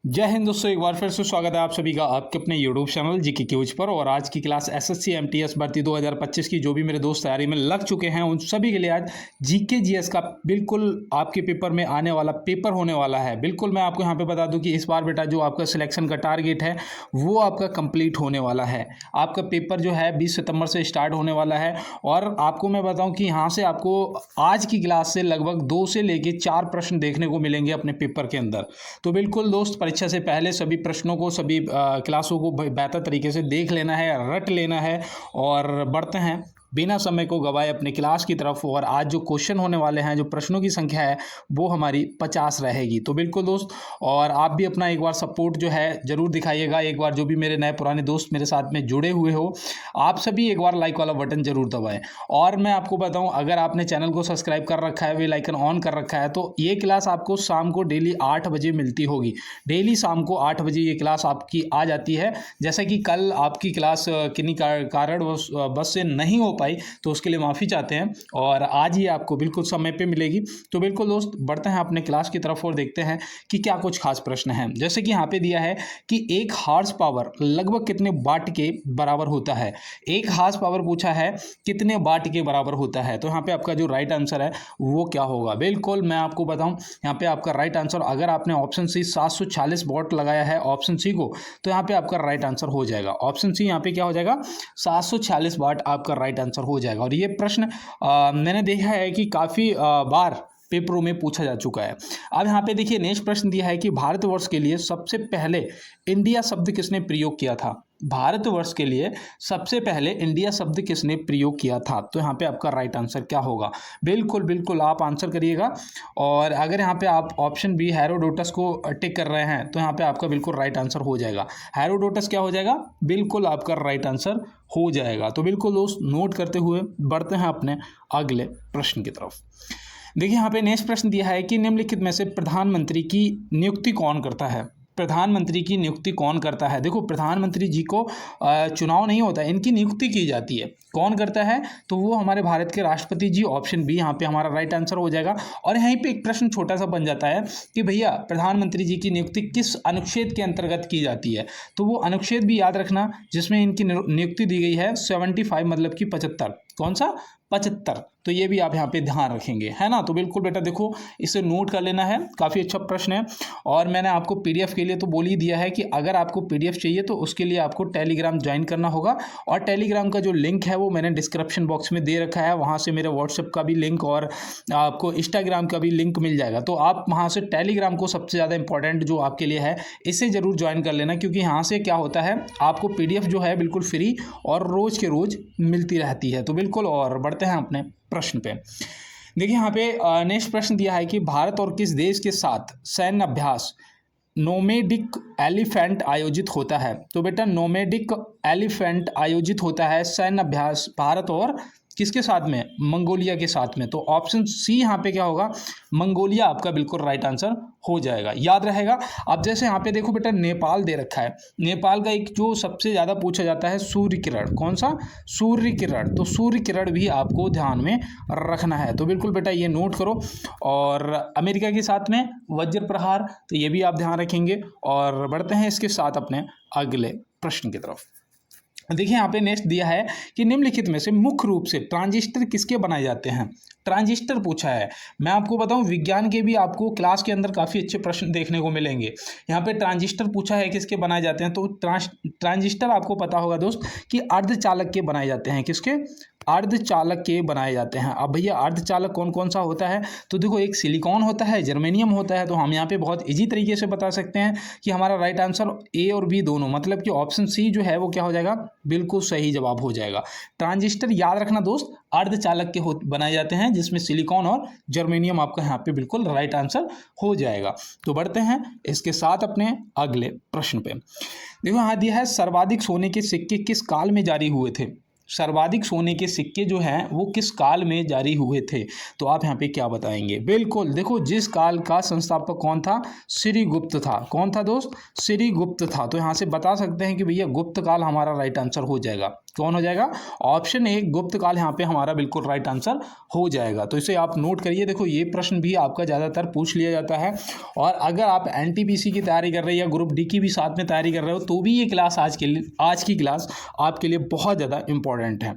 जय हिंद दोस्तों, एक बार फिर से स्वागत है आप सभी का आपके अपने यूट्यूब चैनल जीके क्यूज पर। और आज की क्लास एसएससी एमटीएस भर्ती 2025 की जो भी मेरे दोस्त तैयारी में लग चुके हैं उन सभी के लिए आज जीके जीएस का बिल्कुल आपके पेपर में आने वाला पेपर होने वाला है। बिल्कुल मैं आपको यहाँ पे बता दूं कि इस बार बेटा जो आपका सिलेक्शन का टारगेट है वो आपका कंप्लीट होने वाला है। आपका पेपर जो है 20 सितंबर से स्टार्ट होने वाला है। और आपको मैं बताऊँ कि यहाँ से आपको आज की क्लास से लगभग 2 से लेके 4 प्रश्न देखने को मिलेंगे अपने पेपर के अंदर। तो बिल्कुल दोस्त, परीक्षा से पहले सभी प्रश्नों को, सभी क्लासों को बेहतर तरीके से देख लेना है, रट लेना है और बढ़ते हैं बिना समय को गवाए अपने क्लास की तरफ। और आज जो क्वेश्चन होने वाले हैं, जो प्रश्नों की संख्या है वो हमारी 50 रहेगी। तो बिल्कुल दोस्त, और आप भी अपना एक बार सपोर्ट जो है ज़रूर दिखाइएगा। एक बार जो भी मेरे नए पुराने दोस्त मेरे साथ में जुड़े हुए हो, आप सभी एक बार लाइक वाला बटन जरूर दबाएं। और मैं आपको बताऊं, अगर आपने चैनल को सब्सक्राइब कर रखा है, बेल आइकन ऑन कर रखा है, तो ये क्लास आपको शाम को डेली 8 बजे मिलती होगी। डेली शाम को 8 बजे ये क्लास आपकी आ जाती है। जैसा कि कल आपकी क्लास किन्हीं कारण बस से नहीं हो पाई, तो उसके लिए माफ़ी चाहते हैं, और आज ही आपको बिल्कुल समय पे मिलेगी। तो बिल्कुल दोस्त, बढ़ते हैं अपने क्लास की तरफ और देखते हैं कि क्या कुछ खास प्रश्न हैं। जैसे कि यहाँ पे दिया है कि एक हॉर्स पावर लगभग कितने वाट के बराबर होता है। एक हॉर्स पावर पूछा है कितने वाट के बराबर होता है। तो यहाँ पे आपका जो राइट आंसर है वो क्या होगा। बिल्कुल मैं आपको बताऊँ, यहाँ पे आपका राइट आंसर, अगर आपने ऑप्शन सी 746 वाट लगाया है ऑप्शन सी को, तो यहाँ पे आपका राइट आंसर हो जाएगा। ऑप्शन सी यहाँ पे क्या हो जाएगा, 746 वाट आपका राइट आंसर हो जाएगा। और ये प्रश्न मैंने देखा है कि काफ़ी बार पेपरों में पूछा जा चुका है। अब यहाँ पे देखिए, नेक्स्ट प्रश्न दिया है कि भारतवर्ष के लिए सबसे पहले इंडिया शब्द किसने प्रयोग किया था। भारतवर्ष के लिए सबसे पहले इंडिया शब्द किसने प्रयोग किया था। तो यहाँ पे आपका राइट आंसर क्या होगा। बिल्कुल बिल्कुल आप आंसर करिएगा। और अगर यहाँ पे आप ऑप्शन बी हेरोडोटस को टिक कर रहे हैं, तो यहाँ पे आपका बिल्कुल राइट आंसर हो जाएगा। हेरोडोटस क्या हो जाएगा, बिल्कुल आपका राइट आंसर हो जाएगा। तो बिल्कुल दोस्त, नोट करते हुए बढ़ते हैं अपने अगले प्रश्न की तरफ। देखिए यहाँ पे नेक्स्ट प्रश्न दिया है कि निम्नलिखित में से प्रधानमंत्री की नियुक्ति कौन करता है। प्रधानमंत्री की नियुक्ति कौन करता है। देखो, प्रधानमंत्री जी को चुनाव नहीं होता है, इनकी नियुक्ति की जाती है। कौन करता है, तो वो हमारे भारत के राष्ट्रपति जी। ऑप्शन बी यहाँ पे हमारा राइट आंसर हो जाएगा। और यहीं पे एक प्रश्न छोटा सा बन जाता है कि भैया प्रधानमंत्री जी की नियुक्ति किस अनुच्छेद के अंतर्गत की जाती है। तो वो अनुच्छेद भी याद रखना जिसमें इनकी नियुक्ति दी गई है 75, मतलब कि 75। कौन सा, 75। तो ये भी आप यहाँ पे ध्यान रखेंगे, है ना। तो बिल्कुल बेटा देखो, इसे नोट कर लेना है, काफ़ी अच्छा प्रश्न है। और मैंने आपको पीडीएफ के लिए तो बोल ही दिया है कि अगर आपको पीडीएफ चाहिए तो उसके लिए आपको टेलीग्राम ज्वाइन करना होगा। और टेलीग्राम का जो लिंक है वो मैंने डिस्क्रिप्शन बॉक्स में दे रखा है। वहाँ से मेरे व्हाट्सएप का भी लिंक और आपको इंस्टाग्राम का भी लिंक मिल जाएगा। तो आप वहाँ से टेलीग्राम को, सबसे ज़्यादा इंपॉर्टेंट जो आपके लिए है, इसे ज़रूर ज्वाइन कर लेना, क्योंकि यहाँ से क्या होता है, आपको पीडीएफ जो है बिल्कुल फ्री और रोज़ के रोज़ मिलती रहती है। तो बिल्कुल, और बढ़ते हैं अपने प्रश्न पे। देखिए यहाँ पे नेक्स्ट प्रश्न दिया है कि भारत और किस देश के साथ सैन्य अभ्यास नोमेडिक एलिफेंट आयोजित होता है। तो बेटा नोमेडिक एलिफेंट आयोजित होता है सैन्य अभ्यास भारत और किसके साथ में, मंगोलिया के साथ में। तो ऑप्शन सी यहाँ पे क्या होगा, मंगोलिया आपका बिल्कुल राइट आंसर हो जाएगा, याद रहेगा। अब जैसे यहाँ पे देखो बेटा, नेपाल दे रखा है। नेपाल का एक जो सबसे ज़्यादा पूछा जाता है सूर्य किरण, कौन सा, सूर्य किरण। तो सूर्य किरण भी आपको ध्यान में रखना है। तो बिल्कुल बेटा ये नोट करो। और अमेरिका के साथ में वज्र प्रहार, तो ये भी आप ध्यान रखेंगे। और बढ़ते हैं इसके साथ अपने अगले प्रश्न की तरफ। देखिए यहाँ पे नेक्स्ट दिया है कि निम्नलिखित में से मुख्य रूप से ट्रांजिस्टर किसके बनाए जाते हैं। ट्रांजिस्टर पूछा है। मैं आपको बताऊं, विज्ञान के भी आपको क्लास के अंदर काफ़ी अच्छे प्रश्न देखने को मिलेंगे। यहाँ पे ट्रांजिस्टर पूछा है किसके बनाए जाते हैं। तो ट्रांजिस्टर आपको पता होगा दोस्त कि अर्धचालक के बनाए जाते हैं। किसके, अर्धचालक के बनाए जाते हैं। अब भैया अर्धचालक कौन कौन सा होता है, तो देखो एक सिलिकॉन होता है, जर्मेनियम होता है। तो हम यहाँ पे बहुत इजी तरीके से बता सकते हैं कि हमारा राइट आंसर ए और बी दोनों, मतलब कि ऑप्शन सी जो है वो क्या हो जाएगा, बिल्कुल सही जवाब हो जाएगा। ट्रांजिस्टर याद रखना दोस्त, अर्धचालक के बनाए जाते हैं, जिसमें सिलिकॉन और जर्मेनियम आपका यहाँ पे बिल्कुल राइट आंसर हो जाएगा। तो बढ़ते हैं इसके साथ अपने अगले प्रश्न पे। देखो यहाँ दिया है, सर्वाधिक सोने के सिक्के किस काल में जारी हुए थे। सर्वाधिक सोने के सिक्के जो हैं वो किस काल में जारी हुए थे। तो आप यहाँ पे क्या बताएंगे। बिल्कुल देखो, जिस काल का संस्थापक कौन था, श्रीगुप्त था। कौन था दोस्त, श्रीगुप्त था। तो यहाँ से बता सकते हैं कि भैया गुप्त काल हमारा राइट आंसर हो जाएगा। कौन हो जाएगा? ऑप्शन ए गुप्त काल यहाँ पे हमारा बिल्कुल राइट आंसर हो जाएगा। तो इसे आप नोट करिए। देखो ये प्रश्न भी आपका ज़्यादातर पूछ लिया जाता है, और अगर आप एनटीपीसी की तैयारी कर रहे हैं या ग्रुप डी की भी साथ में तैयारी कर रहे हो तो भी ये क्लास आज की क्लास आपके लिए बहुत ज़्यादा इंपॉर्टेंट है।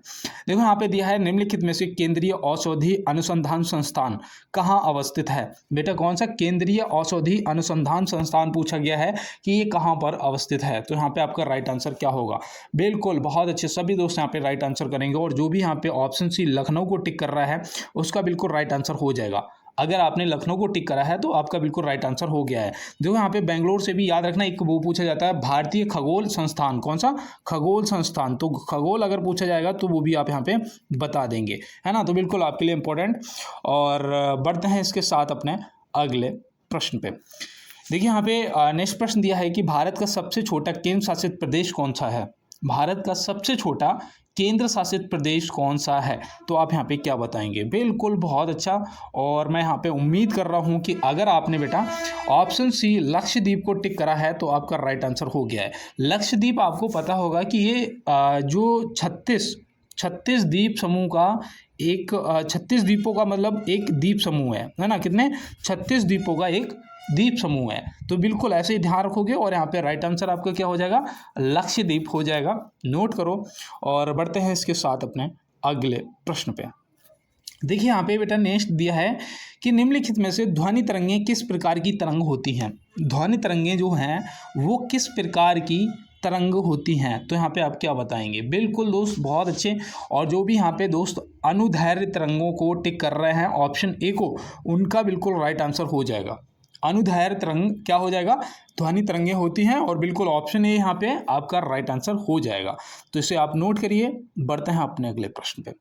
देखो यहाँ पे दिया है निम्नलिखित में से केंद्रीय औषधि अनुसंधान संस्थान कहाँ अवस्थित है। बेटा कौन सा केंद्रीय औषधि अनुसंधान संस्थान पूछा गया है कि ये कहाँ पर अवस्थित है। तो यहाँ पे आपका राइट आंसर क्या होगा? बिल्कुल बहुत अच्छे सभी दोस्त यहाँ पे राइट आंसर करेंगे, और जो भी यहाँ पे ऑप्शन सी लखनऊ को टिक कर रहा है उसका बिल्कुल राइट आंसर हो जाएगा। अगर आपने लखनऊ को टिक करा है तो आपका बिल्कुल राइट आंसर हो गया है। देखो यहाँ पे बेंगलोर से भी याद रखना, एक वो पूछा जाता है भारतीय खगोल संस्थान, कौन सा? खगोल संस्थान। तो खगोल अगर पूछा जाएगा तो वो भी आप यहाँ पे बता देंगे, है ना। तो बिल्कुल आपके लिए इंपॉर्टेंट। और बढ़ते हैं इसके साथ अपने अगले प्रश्न पे। देखिए यहाँ पे नेक्स्ट प्रश्न दिया है कि भारत का सबसे छोटा केंद्र शासित प्रदेश कौन सा है। भारत का सबसे छोटा केंद्र शासित प्रदेश कौन सा है? तो आप यहाँ पे क्या बताएंगे? बिल्कुल बहुत अच्छा। और मैं यहाँ पे उम्मीद कर रहा हूँ कि अगर आपने बेटा ऑप्शन सी लक्षद्वीप को टिक करा है तो आपका राइट आंसर हो गया है। लक्षद्वीप आपको पता होगा कि ये जो 36 द्वीप समूह का एक 36 द्वीपों का मतलब एक द्वीप समूह है ना। कितने? 36 द्वीपों का एक द्वीप समूह है। तो बिल्कुल ऐसे ही ध्यान रखोगे, और यहाँ पे राइट आंसर आपका क्या हो जाएगा? लक्षद्वीप हो जाएगा। नोट करो। और बढ़ते हैं इसके साथ अपने अगले प्रश्न पे। देखिए यहाँ पे बेटा नेक्स्ट दिया है कि निम्नलिखित में से ध्वनि तरंगें किस प्रकार की तरंग होती हैं। ध्वनि तरंगें जो हैं वो किस प्रकार की तरंग होती हैं। तो यहाँ पे आप क्या बताएंगे? बिल्कुल दोस्त बहुत अच्छे। और जो भी यहाँ पे दोस्त अनुदैर्घ्य तरंगों को टिक कर रहे हैं ऑप्शन ए को, उनका बिल्कुल राइट आंसर हो जाएगा। अनुदैर्घ्य तरंग क्या हो जाएगा? ध्वनि तरंगें होती हैं, और बिल्कुल ऑप्शन ए यहाँ पे आपका राइट आंसर हो जाएगा। तो इसे आप नोट करिए। बढ़ते हैं अपने अगले प्रश्न पे।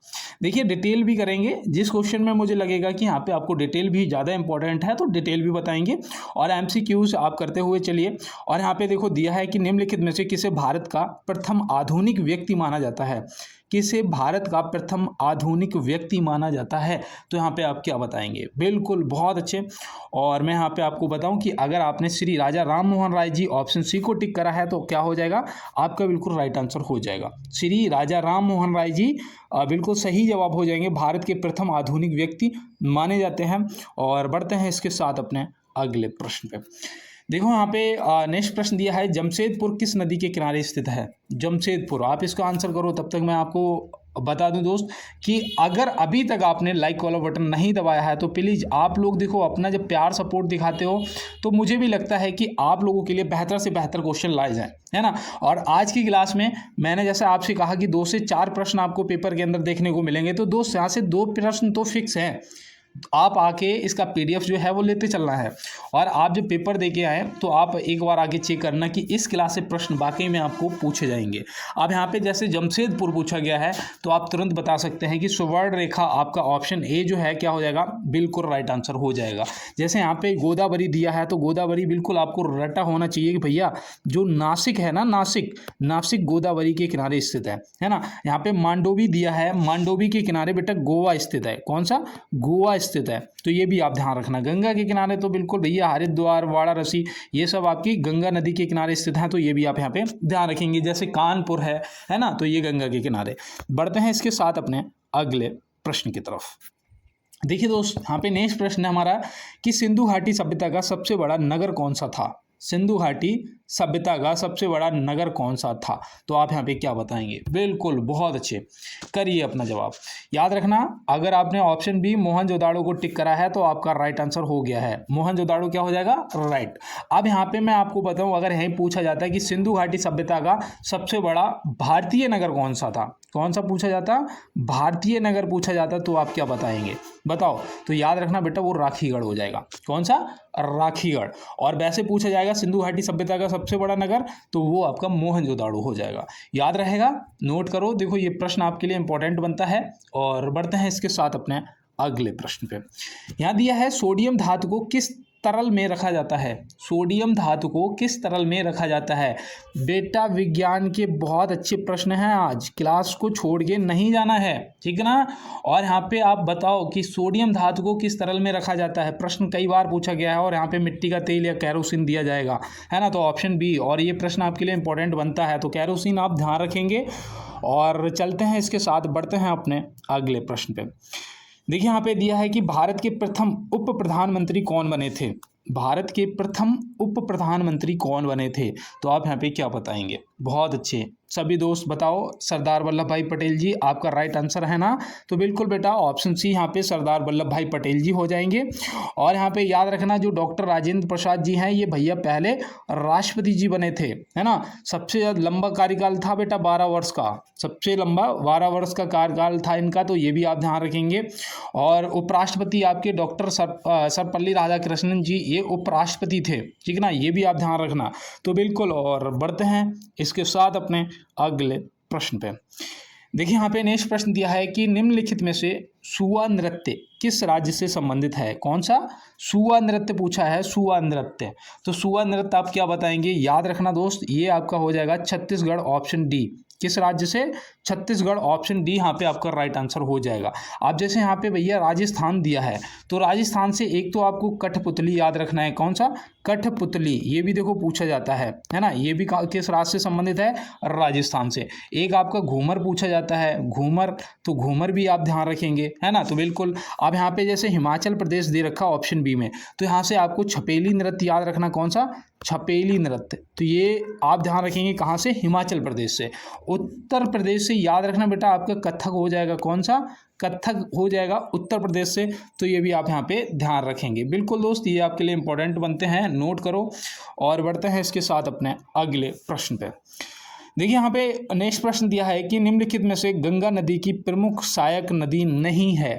देखिए डिटेल भी करेंगे, जिस क्वेश्चन में मुझे लगेगा कि यहाँ पे आपको डिटेल भी ज़्यादा इंपॉर्टेंट है तो डिटेल भी बताएंगे, और एमसीक्यूज आप करते हुए चलिए। और यहाँ पे देखो दिया है कि निम्नलिखित में से किसे भारत का प्रथम आधुनिक व्यक्ति माना जाता है। किसे भारत का प्रथम आधुनिक व्यक्ति माना जाता है। तो यहाँ पे आप क्या बताएंगे? बिल्कुल बहुत अच्छे। और मैं यहाँ पे आपको बताऊं कि अगर आपने श्री राजा राम मोहन राय जी ऑप्शन सी को टिक करा है तो क्या हो जाएगा? आपका बिल्कुल राइट आंसर हो जाएगा। श्री राजा राम मोहन राय जी बिल्कुल सही जवाब हो जाएंगे। भारत के प्रथम आधुनिक व्यक्ति माने जाते हैं। और बढ़ते हैं इसके साथ अपने अगले प्रश्न पे। देखो यहाँ पे नेक्स्ट प्रश्न दिया है जमशेदपुर किस नदी के किनारे स्थित है। जमशेदपुर, आप इसका आंसर करो। तब तक मैं आपको बता दूं दोस्त कि अगर अभी तक आपने लाइक वाला बटन नहीं दबाया है तो प्लीज़ आप लोग देखो, अपना जब प्यार सपोर्ट दिखाते हो तो मुझे भी लगता है कि आप लोगों के लिए बेहतर से बेहतर क्वेश्चन लाए जाएं, है ना। और आज की क्लास में मैंने जैसे आपसे कहा कि 2 से 4 प्रश्न आपको पेपर के अंदर देखने को मिलेंगे, तो दोस्त यहाँ से 2 प्रश्न तो फिक्स हैं। आप आके इसका पीडीएफ जो है वो लेते चलना है, और आप जब पेपर दे के आए तो आप एक बार आगे चेक करना कि इस क्लास से प्रश्न वाकई में आपको पूछे जाएंगे। अब यहाँ पे जैसे जमशेदपुर पूछा गया है तो आप तुरंत बता सकते हैं कि सुवर्ण रेखा आपका ऑप्शन ए जो है क्या हो जाएगा? बिल्कुल राइट आंसर हो जाएगा। जैसे यहाँ पे गोदावरी दिया है तो गोदावरी बिल्कुल आपको रटा होना चाहिए कि भैया जो नासिक है ना, नासिक गोदावरी के किनारे स्थित है ना। यहाँ पे मांडोवी दिया है, मांडोवी के किनारे बेटा गोवा स्थित है। कौन सा? गोवा स्थित है। तो ये भी आप ध्यान रखना। गंगा के किनारे तो बिल्कुल भैया हरिद्वार, वाराणसी, ये सब आपकी गंगा नदी के किनारे स्थित हैं, तो ये भी आप यहाँ पे ध्यान रखेंगे। जैसे कानपुर है ना, तो ये गंगा के किनारे। बढ़ते हैं इसके साथ अपने अगले प्रश्न की तरफ। देखिए दोस्त, यहाँ पे नेक्स्ट प्रश्न है हमारा कि सिंधु घाटी सभ्यता का सबसे बड़ा नगर कौन सा था। सिंधु घाटी सभ्यता का सबसे बड़ा नगर कौन सा था। तो आप यहाँ पे क्या बताएंगे? बिल्कुल बहुत अच्छे, करिए अपना जवाब। याद रखना, अगर आपने ऑप्शन बी मोहनजोदाड़ो को टिक करा है तो आपका राइट आंसर हो गया है। मोहनजोदाड़ो क्या हो जाएगा? राइट। अब यहाँ पे मैं आपको बताऊँ, अगर यहीं पूछा जाता है कि सिंधु घाटी सभ्यता का सबसे बड़ा भारतीय नगर कौन सा था, कौन सा पूछा जाता? भारतीय नगर पूछा जाता, तो आप क्या बताएंगे? बताओ। तो याद रखना बेटा, वो राखीगढ़ हो जाएगा। कौन सा? राखीगढ़। और वैसे पूछा जाएगा सिंधु घाटी सभ्यता का सबसे बड़ा नगर, तो वो आपका मोहनजोदाड़ो हो जाएगा। याद रहेगा, नोट करो। देखो ये प्रश्न आपके लिए इंपॉर्टेंट बनता है। और बढ़ते हैं इसके साथ अपने अगले प्रश्न पे। यहाँ दिया है सोडियम धातु को किस तरल में रखा जाता है। सोडियम धातु को किस तरल में रखा जाता है। बेटा विज्ञान के बहुत अच्छे प्रश्न हैं, आज क्लास को छोड़ के नहीं जाना है, ठीक है ना। और यहाँ पे आप बताओ कि सोडियम धातु को किस तरल में रखा जाता है। प्रश्न कई बार पूछा गया है, और यहाँ पे मिट्टी का तेल या कैरोसिन दिया जाएगा, है ना। तो ऑप्शन बी, और ये प्रश्न आपके लिए इंपॉर्टेंट बनता है, तो कैरोसिन आप ध्यान रखेंगे। और चलते हैं इसके साथ, बढ़ते हैं अपने अगले प्रश्न पे। देखिए यहाँ पे दिया है कि भारत के प्रथम उप प्रधानमंत्री कौन बने थे। भारत के प्रथम उप प्रधानमंत्री कौन बने थे, तो आप यहाँ पे क्या बताएंगे। बहुत अच्छे, सभी दोस्त बताओ। सरदार वल्लभ भाई पटेल जी आपका राइट आंसर है ना, तो बिल्कुल बेटा ऑप्शन सी यहाँ पे सरदार वल्लभ भाई पटेल जी हो जाएंगे। और यहाँ पे याद रखना, जो डॉक्टर राजेंद्र प्रसाद जी हैं ये भैया पहले राष्ट्रपति जी बने थे, है ना। सबसे लंबा कार्यकाल था बेटा 12 वर्ष का, सबसे लंबा 12 वर्ष का कार्यकाल था इनका, तो ये भी आप ध्यान रखेंगे। और उपराष्ट्रपति आपके डॉक्टर सर्वपल्ली राधाकृष्णन जी, ये उपराष्ट्रपति थे, ठीक है ना, ये भी आप ध्यान रखना। तो बिल्कुल, और बढ़ते हैं इसके साथ अपने अगले प्रश्न पे। देखिए यहाँ पे नेक्स्ट प्रश्न दिया है कि निम्नलिखित में से सुआ नृत्य किस राज्य से संबंधित है। कौन सा सुआ नृत्य पूछा है, सुआ नृत्य। तो सुआ नृत्य आप क्या बताएंगे, याद रखना दोस्त, ये आपका हो जाएगा छत्तीसगढ़, ऑप्शन डी। किस राज्य से, छत्तीसगढ़, ऑप्शन डी यहाँ पे आपका राइट आंसर हो जाएगा। आप जैसे यहाँ पे भैया राजस्थान दिया है, तो राजस्थान से एक तो आपको कठपुतली याद रखना है। कौन सा, कठपुतली, ये भी देखो पूछा जाता है ना, ये भी किस राज्य से संबंधित है, राजस्थान से। एक आपका घूमर पूछा जाता है, घूमर, तो घूमर भी आप ध्यान रखेंगे, है ना। तो बिल्कुल आप यहाँ पे जैसे हिमाचल प्रदेश दे रखा ऑप्शन बी में, तो यहाँ से आपको छपेली नृत्य याद रखना। कौन सा, छपेली नृत्य, तो ये आप ध्यान रखेंगे कहाँ से, हिमाचल प्रदेश से। उत्तर प्रदेश से याद रखना बेटा आपका कथक हो जाएगा। कौन सा, कथक हो जाएगा उत्तर प्रदेश से, तो ये भी आप यहाँ पे ध्यान रखेंगे। बिल्कुल दोस्त, ये आपके लिए इंपॉर्टेंट बनते हैं, नोट करो। और बढ़ते हैं इसके साथ अपने अगले प्रश्न पे। देखिए यहाँ पे नेक्स्ट प्रश्न दिया है कि निम्नलिखित में से गंगा नदी की प्रमुख सहायक नदी नहीं है।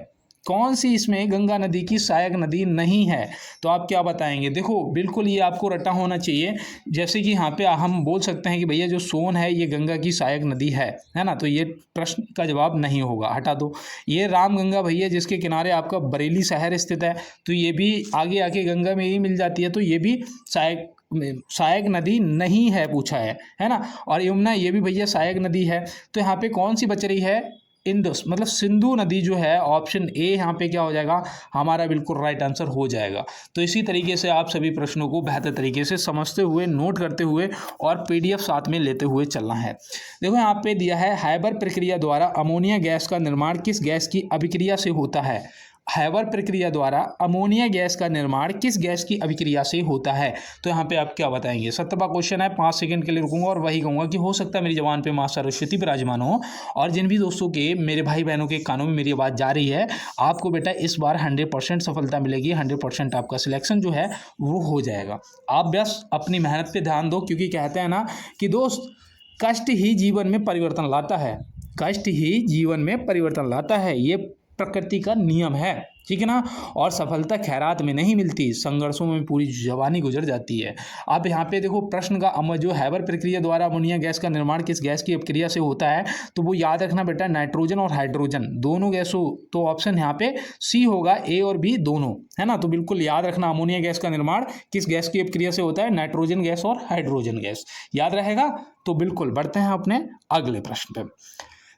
कौन सी इसमें गंगा नदी की सहायक नदी नहीं है, तो आप क्या बताएंगे। देखो बिल्कुल ये आपको रटा होना चाहिए। जैसे कि यहाँ पे हम बोल सकते हैं कि भैया जो सोन है ये गंगा की सहायक नदी है ना, तो ये प्रश्न का जवाब नहीं होगा, हटा दो। ये रामगंगा भैया जिसके किनारे आपका बरेली शहर स्थित है, तो ये भी आगे आके गंगा में ही मिल जाती है, तो ये भी सहायक नदी नहीं है पूछा है ना। और यमुना ये भी भैया सहायक नदी है। तो यहाँ पे कौन सी बच रही है, इंदुस, मतलब सिंधु नदी जो है, ऑप्शन ए यहाँ पे क्या हो जाएगा हमारा बिल्कुल राइट आंसर हो जाएगा। तो इसी तरीके से आप सभी प्रश्नों को बेहतर तरीके से समझते हुए, नोट करते हुए और पीडीएफ साथ में लेते हुए चलना है। देखो यहाँ पे दिया है हैबर प्रक्रिया द्वारा अमोनिया गैस का निर्माण किस गैस की अभिक्रिया से होता है। हैबर प्रक्रिया द्वारा अमोनिया गैस का निर्माण किस गैस की अभिक्रिया से होता है, तो यहाँ पे आप क्या बताएंगे। 70वां क्वेश्चन है, 5 सेकंड के लिए रुकूंगा और वही कहूँगा कि हो सकता है मेरी जबान पे मां सरस्वती विराजमान हो, और जिन भी दोस्तों के, मेरे भाई बहनों के कानों में मेरी आवाज़ जा रही है, आपको बेटा इस बार 100% सफलता मिलेगी, 100% आपका सिलेक्शन जो है वो हो जाएगा। आप बस अपनी मेहनत पर ध्यान दो, क्योंकि कहते हैं ना कि दोस्त कष्ट ही जीवन में परिवर्तन लाता है, कष्ट ही जीवन में परिवर्तन लाता है, ये प्रकृति का नियम है, ठीक है ना। और सफलता खैरात में नहीं मिलती, संघर्षों में पूरी जवानी गुजर जाती है। आप यहाँ पे देखो प्रश्न का जो हैबर प्रक्रिया द्वारा अमोनिया गैस का निर्माण किस गैस की अपक्रिया से होता है, तो वो याद रखना बेटा नाइट्रोजन और हाइड्रोजन दोनों गैसों, तो ऑप्शन यहाँ पे सी होगा, ए और बी दोनों, है ना। तो बिल्कुल याद रखना अमोनिया गैस का निर्माण किस गैस की अपक्रिया से होता है, नाइट्रोजन गैस और हाइड्रोजन गैस, याद रहेगा। तो बिल्कुल बढ़ते हैं अपने अगले प्रश्न पे।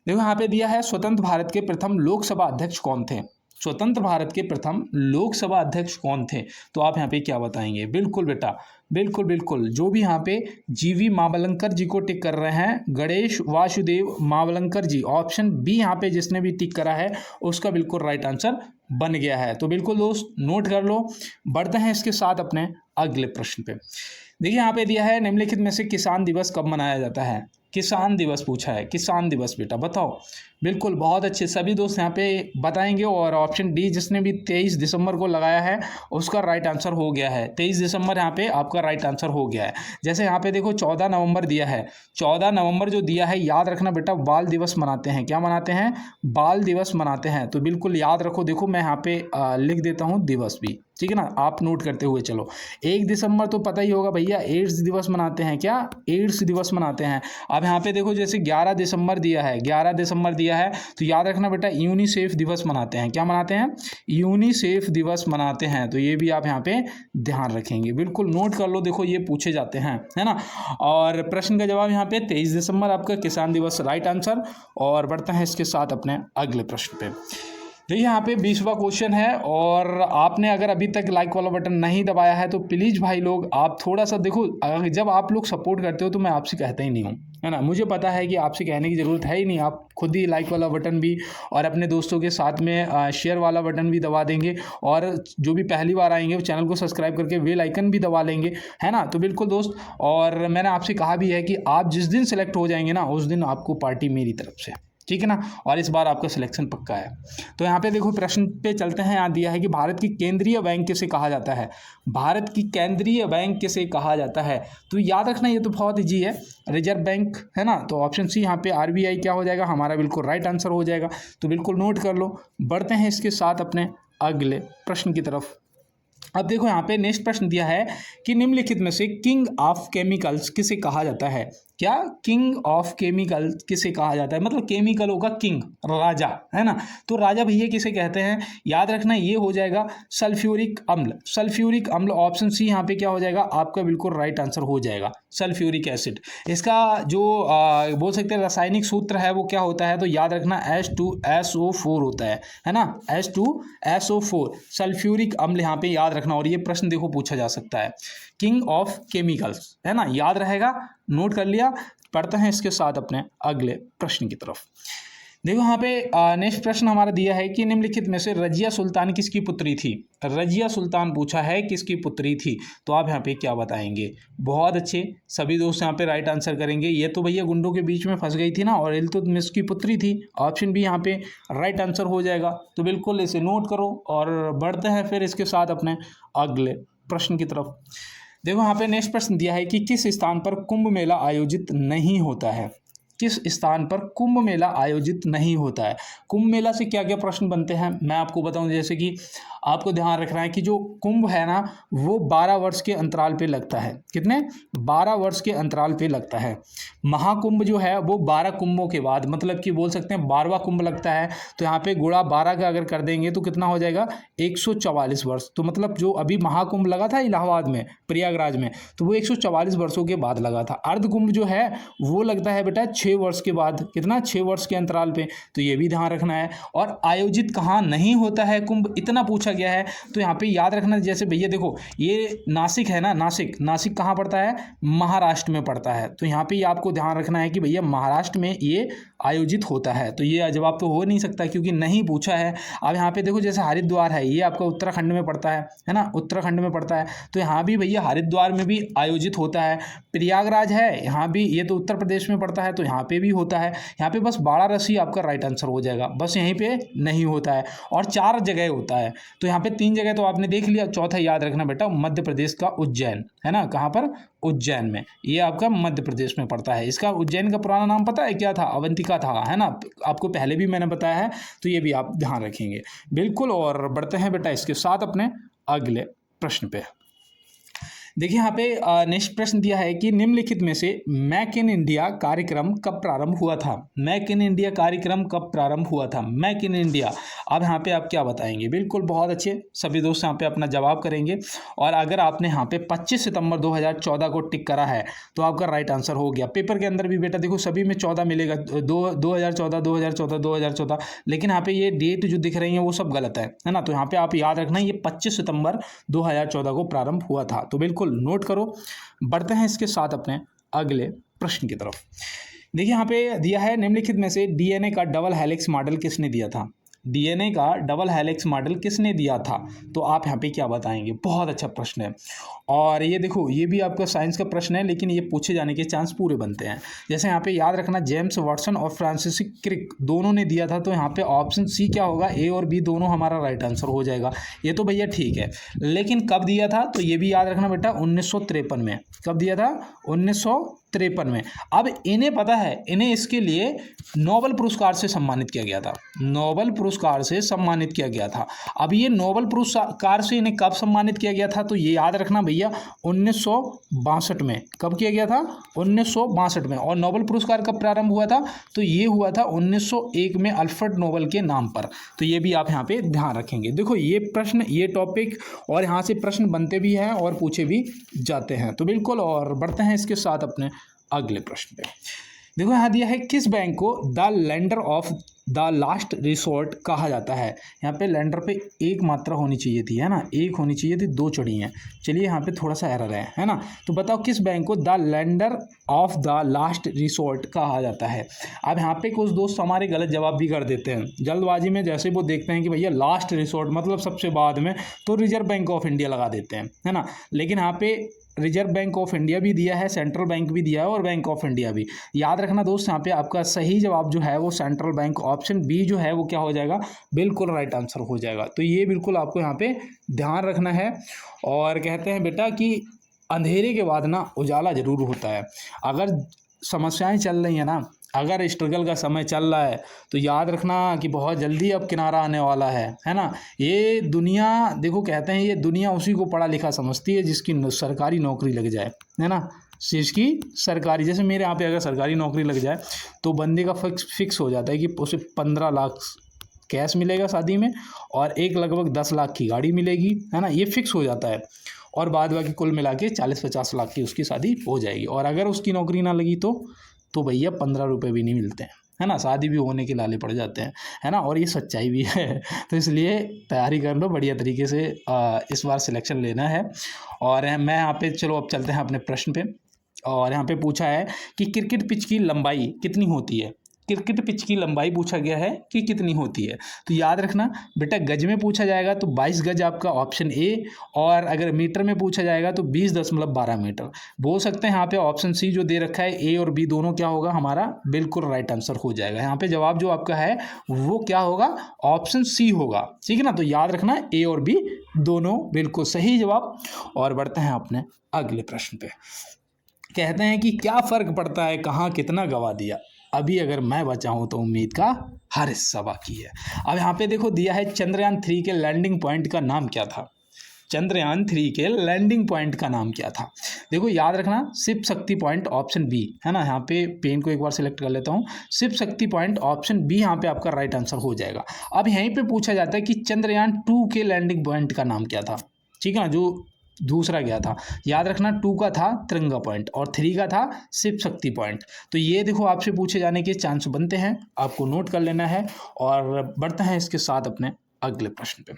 देखो यहाँ पे दिया है स्वतंत्र भारत के प्रथम लोकसभा अध्यक्ष कौन थे। स्वतंत्र भारत के प्रथम लोकसभा अध्यक्ष कौन थे, तो आप यहाँ पे क्या बताएंगे। बिल्कुल बेटा, बिल्कुल जो भी यहाँ पे जीवी मावलंकर जी को टिक कर रहे हैं, गणेश वासुदेव मावलंकर जी, ऑप्शन बी यहाँ पे जिसने भी टिक करा है उसका बिल्कुल राइट आंसर बन गया है। तो बिल्कुल दोस्त नोट कर लो। बढ़ते हैं इसके साथ अपने अगले प्रश्न पे। देखिए यहाँ पे दिया है निम्नलिखित में से किसान दिवस कब मनाया जाता है। किसान दिवस पूछा है, किसान दिवस बेटा बताओ। बिल्कुल बहुत अच्छे, सभी दोस्त यहाँ पे बताएंगे। और ऑप्शन डी जिसने भी 23 दिसंबर को लगाया है उसका राइट आंसर हो गया है। 23 दिसंबर यहाँ पे आपका राइट आंसर हो गया है। जैसे यहाँ पे देखो 14 नवंबर दिया है, 14 नवंबर जो दिया है याद रखना बेटा बाल दिवस मनाते हैं। क्या मनाते हैं, बाल दिवस मनाते हैं। तो बिल्कुल याद रखो, देखो मैं यहाँ पे लिख देता हूँ दिवस भी, ठीक है ना, आप नोट करते हुए चलो। 1 दिसंबर तो पता ही होगा भैया एड्स दिवस मनाते हैं। क्या, एड्स दिवस मनाते हैं। अब यहाँ पे देखो जैसे 11 दिसंबर दिया है, 11 दिसंबर दिया है, तो याद रखना बेटा यूनिसेफ दिवस मनाते हैं। क्या मनाते हैं, यूनिसेफ दिवस मनाते हैं। तो ये भी आप यहाँ पे ध्यान रखेंगे, बिल्कुल नोट कर लो। देखो ये पूछे जाते हैं, है ना। और प्रश्न का जवाब यहाँ पे 23 दिसंबर आपका किसान दिवस राइट आंसर। और बढ़ते हैं इसके साथ अपने अगले प्रश्न पे। देखिए यहाँ पे 20वां क्वेश्चन है और आपने अगर अभी तक लाइक वाला बटन नहीं दबाया है तो प्लीज़ भाई लोग आप थोड़ा सा देखो, जब आप लोग सपोर्ट करते हो तो मैं आपसे कहता ही नहीं हूँ, है ना। मुझे पता है कि आपसे कहने की ज़रूरत है ही नहीं, आप खुद ही लाइक वाला बटन भी और अपने दोस्तों के साथ में शेयर वाला बटन भी दबा देंगे और जो भी पहली बार आएंगे वो चैनल को सब्सक्राइब करके बेल आइकन भी दबा लेंगे, है ना। तो बिल्कुल दोस्त, और मैंने आपसे कहा भी है कि आप जिस दिन सेलेक्ट हो जाएंगे ना उस दिन आपको पार्टी मेरी तरफ से, ठीक है ना। और इस बार आपका सिलेक्शन पक्का है। तो यहाँ पे देखो प्रश्न पे चलते हैं। यहाँ दिया है कि भारत की केंद्रीय बैंक किसे कहा जाता है। भारत की केंद्रीय बैंक किसे कहा जाता है, तो याद रखना ये तो बहुत ईजी है, रिजर्व बैंक, है ना। तो ऑप्शन सी यहाँ पे आरबीआई क्या हो जाएगा, हमारा बिल्कुल राइट आंसर हो जाएगा। तो बिल्कुल नोट कर लो। बढ़ते हैं इसके साथ अपने अगले प्रश्न की तरफ। अब देखो यहाँ पे नेक्स्ट प्रश्न दिया है कि निम्नलिखित में से किंग ऑफ केमिकल्स किसे कहा जाता है। क्या किंग ऑफ केमिकल किसे कहा जाता है, मतलब केमिकलों का किंग, राजा, है ना। तो राजा भैया किसे कहते हैं, याद रखना ये हो जाएगा सल्फ्यूरिक अम्ल। सल्फ्यूरिक अम्ल ऑप्शन सी यहाँ पे क्या हो जाएगा, आपका बिल्कुल राइट आंसर हो जाएगा, सल्फ्यूरिक एसिड। इसका जो बोल सकते हैं रासायनिक सूत्र है वो क्या होता है, तो याद रखना H2SO4 होता है ना, H2SO4 सल्फ्यूरिक अम्ल यहाँ पे याद रखना। और ये प्रश्न देखो पूछा जा सकता है, किंग ऑफ केमिकल्स, है ना, याद रहेगा, नोट कर लिया। पढ़ते हैं इसके साथ अपने अगले प्रश्न की तरफ। देखो यहाँ पे नेक्स्ट प्रश्न हमारा दिया है कि निम्नलिखित में से रजिया सुल्तान किसकी पुत्री थी। रजिया सुल्तान पूछा है किसकी पुत्री थी, तो आप यहाँ पे क्या बताएंगे। बहुत अच्छे, सभी दोस्त यहाँ पे राइट आंसर करेंगे। ये तो भैया गुंडों के बीच में फंस गई थी ना, और इल्तुतमिश की पुत्री थी, ऑप्शन भी यहाँ पे राइट आंसर हो जाएगा। तो बिल्कुल इसे नोट करो और बढ़ते हैं फिर इसके साथ अपने अगले प्रश्न की तरफ। देखो यहाँ पे नेक्स्ट प्रश्न दिया है कि किस स्थान पर कुंभ मेला आयोजित नहीं होता है। किस स्थान पर कुंभ मेला आयोजित नहीं होता है। कुंभ मेला से क्या क्या प्रश्न बनते हैं मैं आपको बताऊं, जैसे कि आपको ध्यान रखना है कि जो कुंभ है ना वो 12 वर्ष के अंतराल पे लगता है। कितने, 12 वर्ष के अंतराल पे लगता है। महाकुंभ जो है वो 12 कुंभों के बाद, मतलब कि बोल सकते हैं 12वां कुंभ लगता है। तो यहाँ पे गुणा 12 का अगर कर देंगे तो कितना हो जाएगा, 144 वर्ष। तो मतलब जो अभी महाकुंभ लगा था इलाहाबाद में, प्रयागराज में, तो वो 144 वर्षों के बाद लगा था। अर्ध कुंभ जो है वो लगता है बेटा 6 वर्ष के बाद, कितना, 6 वर्ष के अंतराल पे। तो ये भी ध्यान रखना है। और आयोजित कहाँ नहीं होता है कुंभ, इतना पूछा गया है। तो यहाँ पे याद रखना, जैसे भैया देखो ये नासिक है ना, नासिक कहाँ पड़ता है, महाराष्ट्र में पड़ता है। तो यहाँ पे आपको ध्यान रखना है कि भैया महाराष्ट्र में ये आयोजित होता है। तो ये जवाब तो हो नहीं सकता क्योंकि नहीं पूछा है। अब यहाँ पे देखो जैसे हरिद्वार है, ये आपका उत्तराखंड में पड़ता है ना, उत्तराखंड में पड़ता है। तो यहाँ भी भैया हरिद्वार में भी आयोजित होता है। प्रयागराज है, यहाँ भी, ये तो उत्तर प्रदेश में पड़ता है, तो यहाँ पे भी होता है। यहाँ पे बस वाराणसी आपका राइट आंसर हो जाएगा, बस यहीं पे नहीं होता है। और 4 जगह होता है, तो यहाँ पे 3 जगह तो आपने देख लिया, चौथा याद रखना बेटा मध्य प्रदेश का उज्जैन, है ना। कहाँ पर, उज्जैन में, ये आपका मध्य प्रदेश में पड़ता है। इसका उज्जैन का पुराना नाम पता है क्या था, अवंतिका था, है ना, आपको पहले भी मैंने बताया है। तो ये भी आप ध्यान रखेंगे बिल्कुल। और बढ़ते हैं बेटा इसके साथ अपने अगले प्रश्न पे। देखिए यहाँ पे नेक्स्ट प्रश्न दिया है कि निम्नलिखित में से मेक इन इंडिया कार्यक्रम कब प्रारंभ हुआ था। मेक इन इंडिया कार्यक्रम कब प्रारंभ हुआ था, मेक इन इंडिया। अब यहाँ पे आप क्या बताएंगे, बिल्कुल बहुत अच्छे, सभी दोस्त यहाँ पे अपना जवाब करेंगे। और अगर आपने यहाँ पे 25 सितंबर 2014 को टिक करा है तो आपका राइट आंसर हो गया। पेपर के अंदर भी बेटा देखो सभी में 14 मिलेगा, 2014, लेकिन यहाँ पे ये डेट जो दिख रही है वो सब गलत है ना। तो यहाँ पे आप याद रखना ये 25 सितंबर 2014 को प्रारंभ हुआ था। तो बिल्कुल नोट करो। बढ़ते हैं इसके साथ अपने अगले प्रश्न की तरफ। देखिए यहाँ पे दिया है निम्नलिखित में से डीएनए का डबल हेलिक्स मॉडल किसने दिया था। डीएनए का डबल हेलिक्स मॉडल किसने दिया था, तो आप यहाँ पे क्या बताएंगे। बहुत अच्छा प्रश्न है। और ये देखो ये भी आपका साइंस का प्रश्न है, लेकिन ये पूछे जाने के चांस पूरे बनते हैं। जैसे यहाँ पे याद रखना जेम्स वाटसन और फ्रांसिस crick दोनों ने दिया था। तो यहाँ पे ऑप्शन सी क्या होगा, ए और बी दोनों हमारा राइट आंसर हो जाएगा। ये तो भैया ठीक है, लेकिन कब दिया था, तो ये भी याद रखना बेटा 1953 में। कब दिया था, 1953 में। अब इन्हें पता है, इन्हें इसके लिए नोबेल पुरस्कार से सम्मानित किया गया था, नोबेल पुरस्कार से सम्मानित किया गया था। अब ये नोबेल पुरस्कार से इन्हें कब सम्मानित किया गया था, तो ये याद रखना भैया 1962 में। कब किया गया था, 1962 में। और नोबेल पुरस्कार कब प्रारंभ हुआ था, तो ये हुआ था 1901 में अल्फ्रेड नोबेल के नाम पर। तो ये भी आप यहाँ पे ध्यान रखेंगे। देखो ये प्रश्न, ये टॉपिक, और यहाँ से प्रश्न बनते भी हैं और पूछे भी जाते हैं। तो बिल्कुल। और बढ़ते हैं इसके साथ अपने अगले प्रश्न पे। देखो यहाँ दिया है किस बैंक को the lender of the last resort कहा जाता है। यहाँ पे लेंडर पे एक मात्रा होनी चाहिए थी, है ना, एक होनी चाहिए थी, दो चढ़ी हैं। चलिए यहाँ पे थोड़ा सा एरर है ना। तो बताओ किस बैंक को the lender of the last resort कहा जाता है। अब यहाँ पे कुछ दोस्त हमारे गलत जवाब भी कर देते हैं जल्दबाजी में, जैसे वो देखते हैं कि भैया लास्ट रिसोर्ट मतलब सबसे बाद में, तो रिजर्व बैंक ऑफ इंडिया लगा देते हैं, है ना। लेकिन यहाँ पे रिजर्व बैंक ऑफ इंडिया भी दिया है, सेंट्रल बैंक भी दिया है और बैंक ऑफ इंडिया भी। याद रखना दोस्त, यहाँ पे आपका सही जवाब जो है वो सेंट्रल बैंक, ऑप्शन बी जो है वो क्या हो जाएगा, बिल्कुल राइट आंसर हो जाएगा। तो ये बिल्कुल आपको यहाँ पे ध्यान रखना है। और कहते हैं बेटा कि अंधेरे के बाद ना उजाला जरूर होता है। अगर समस्याएं चल रही हैं ना, अगर स्ट्रगल का समय चल रहा है, तो याद रखना कि बहुत जल्दी अब किनारा आने वाला है ना। ये दुनिया देखो, कहते हैं ये दुनिया उसी को पढ़ा लिखा समझती है जिसकी सरकारी नौकरी लग जाए, है ना। जिसकी सरकारी, जैसे मेरे यहाँ पे अगर सरकारी नौकरी लग जाए तो बंदे का फिक्स हो जाता है कि उसे 15 लाख कैश मिलेगा शादी में, और एक लगभग 10 लाख की गाड़ी मिलेगी, है ना। ये फिक्स हो जाता है, और बाद बाकी कुल मिला के 40-50 लाख की उसकी शादी हो जाएगी। और अगर उसकी नौकरी ना लगी तो भैया 15 रुपये भी नहीं मिलते हैं, है ना। शादी भी होने के लाले पड़ जाते हैं, है ना। और ये सच्चाई भी है। तो इसलिए तैयारी कर लो बढ़िया तरीके से, इस बार सिलेक्शन लेना है। और मैं यहाँ पे, चलो अब चलते हैं अपने प्रश्न पे। और यहाँ पे पूछा है कि क्रिकेट पिच की लंबाई कितनी होती है। क्रिकेट पिच की लंबाई पूछा गया है कि कितनी होती है। तो याद रखना बेटा, गज में पूछा जाएगा तो 22 गज आपका ऑप्शन ए, और अगर मीटर में पूछा जाएगा तो 20.12 मीटर बोल सकते हैं। यहाँ पे ऑप्शन सी जो दे रखा है, ए और बी दोनों क्या होगा हमारा, बिल्कुल राइट आंसर हो जाएगा। यहाँ पे जवाब जो आपका है वो क्या होगा, ऑप्शन सी होगा, ठीक है ना। तो याद रखना ए और बी दोनों बिल्कुल सही जवाब। और बढ़ते हैं अपने अगले प्रश्न पे। कहते हैं कि क्या फर्क पड़ता है कहाँ कितना गवा दिया, अभी अगर मैं बचा हूं तो उम्मीद का हर हिस्सा बाकी है। अब यहाँ पे देखो दिया है चंद्रयान 3 के लैंडिंग पॉइंट का नाम क्या था। चंद्रयान 3 के लैंडिंग पॉइंट का नाम क्या था। देखो याद रखना, Shiv Shakti point option B, है ना। यहाँ पे पेन को एक बार सिलेक्ट कर लेता हूँ, Shiv Shakti point option B यहाँ पे आपका राइट आंसर हो जाएगा। अब यहीं पे पूछा जाता है कि चंद्रयान 2 के लैंडिंग पॉइंट का नाम क्या था, ठीक है ना। जो दूसरा गया था, याद रखना 2 का था तिरंगा पॉइंट और 3 का था शिव शक्ति पॉइंट। तो ये देखो आपसे पूछे जाने के चांस बनते हैं, आपको नोट कर लेना है। और बढ़ते हैं इसके साथ अपने अगले प्रश्न पे।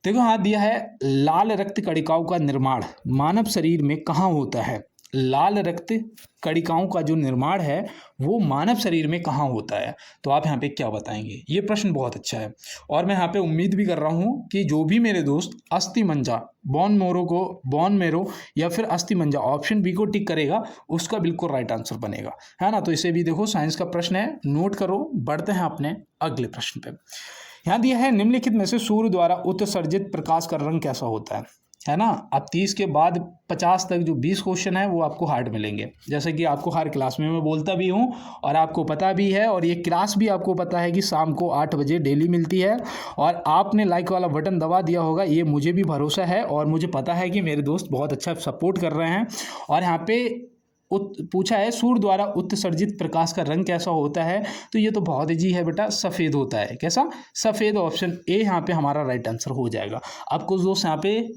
देखो हाँ दिया है, लाल रक्त कणिकाओं का निर्माण मानव शरीर में कहाँ होता है। लाल रक्त कणिकाओं का जो निर्माण है वो मानव शरीर में कहाँ होता है। तो आप यहाँ पे क्या बताएंगे। ये प्रश्न बहुत अच्छा है, और मैं यहाँ पे उम्मीद भी कर रहा हूँ कि जो भी मेरे दोस्त अस्थिमज्जा बोन मेरो या फिर अस्थिमज्जा ऑप्शन बी को टिक करेगा उसका बिल्कुल राइट आंसर बनेगा, है ना। तो इसे भी देखो साइंस का प्रश्न है, नोट करो। बढ़ते हैं अपने अगले प्रश्न पे। यहाँ दिया है निम्नलिखित में से सूर्य द्वारा उत्सर्जित प्रकाश का रंग कैसा होता है ना। अब 30 के बाद 50 तक जो 20 क्वेश्चन है वो आपको हार्ड मिलेंगे, जैसे कि आपको हर क्लास में मैं बोलता भी हूँ और आपको पता भी है। और ये क्लास भी आपको पता है कि शाम को 8 बजे डेली मिलती है, और आपने लाइक वाला बटन दबा दिया होगा, ये मुझे भी भरोसा है। और मुझे पता है कि मेरे दोस्त बहुत अच्छा सपोर्ट कर रहे हैं। और यहाँ पे पूछा है सूर्य द्वारा उत्सर्जित प्रकाश का रंग कैसा होता है। तो ये तो बहुत ईजी है बेटा, सफ़ेद होता है। कैसा, सफ़ेद। ऑप्शन ए यहाँ पे हमारा राइट आंसर हो जाएगा। अब कुछ दोस्त यहाँ पे